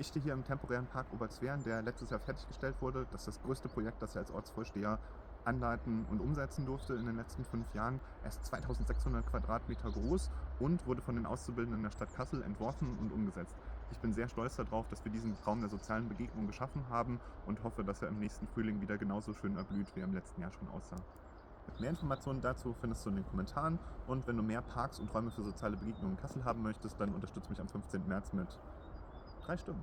Ich stehe hier im temporären Park Obertzweren, der letztes Jahr fertiggestellt wurde. Das ist das größte Projekt, das ich als Ortsvorsteher anleiten und umsetzen durfte in den letzten 5 Jahren. Er ist 2600 Quadratmeter groß und wurde von den Auszubildenden der Stadt Kassel entworfen und umgesetzt. Ich bin sehr stolz darauf, dass wir diesen Raum der sozialen Begegnung geschaffen haben und hoffe, dass er im nächsten Frühling wieder genauso schön erblüht, wie er im letzten Jahr schon aussah. Mehr Informationen dazu findest du in den Kommentaren, und wenn du mehr Parks und Räume für soziale Begegnungen in Kassel haben möchtest, dann unterstütze mich am 15. März mit 3 Stimmen.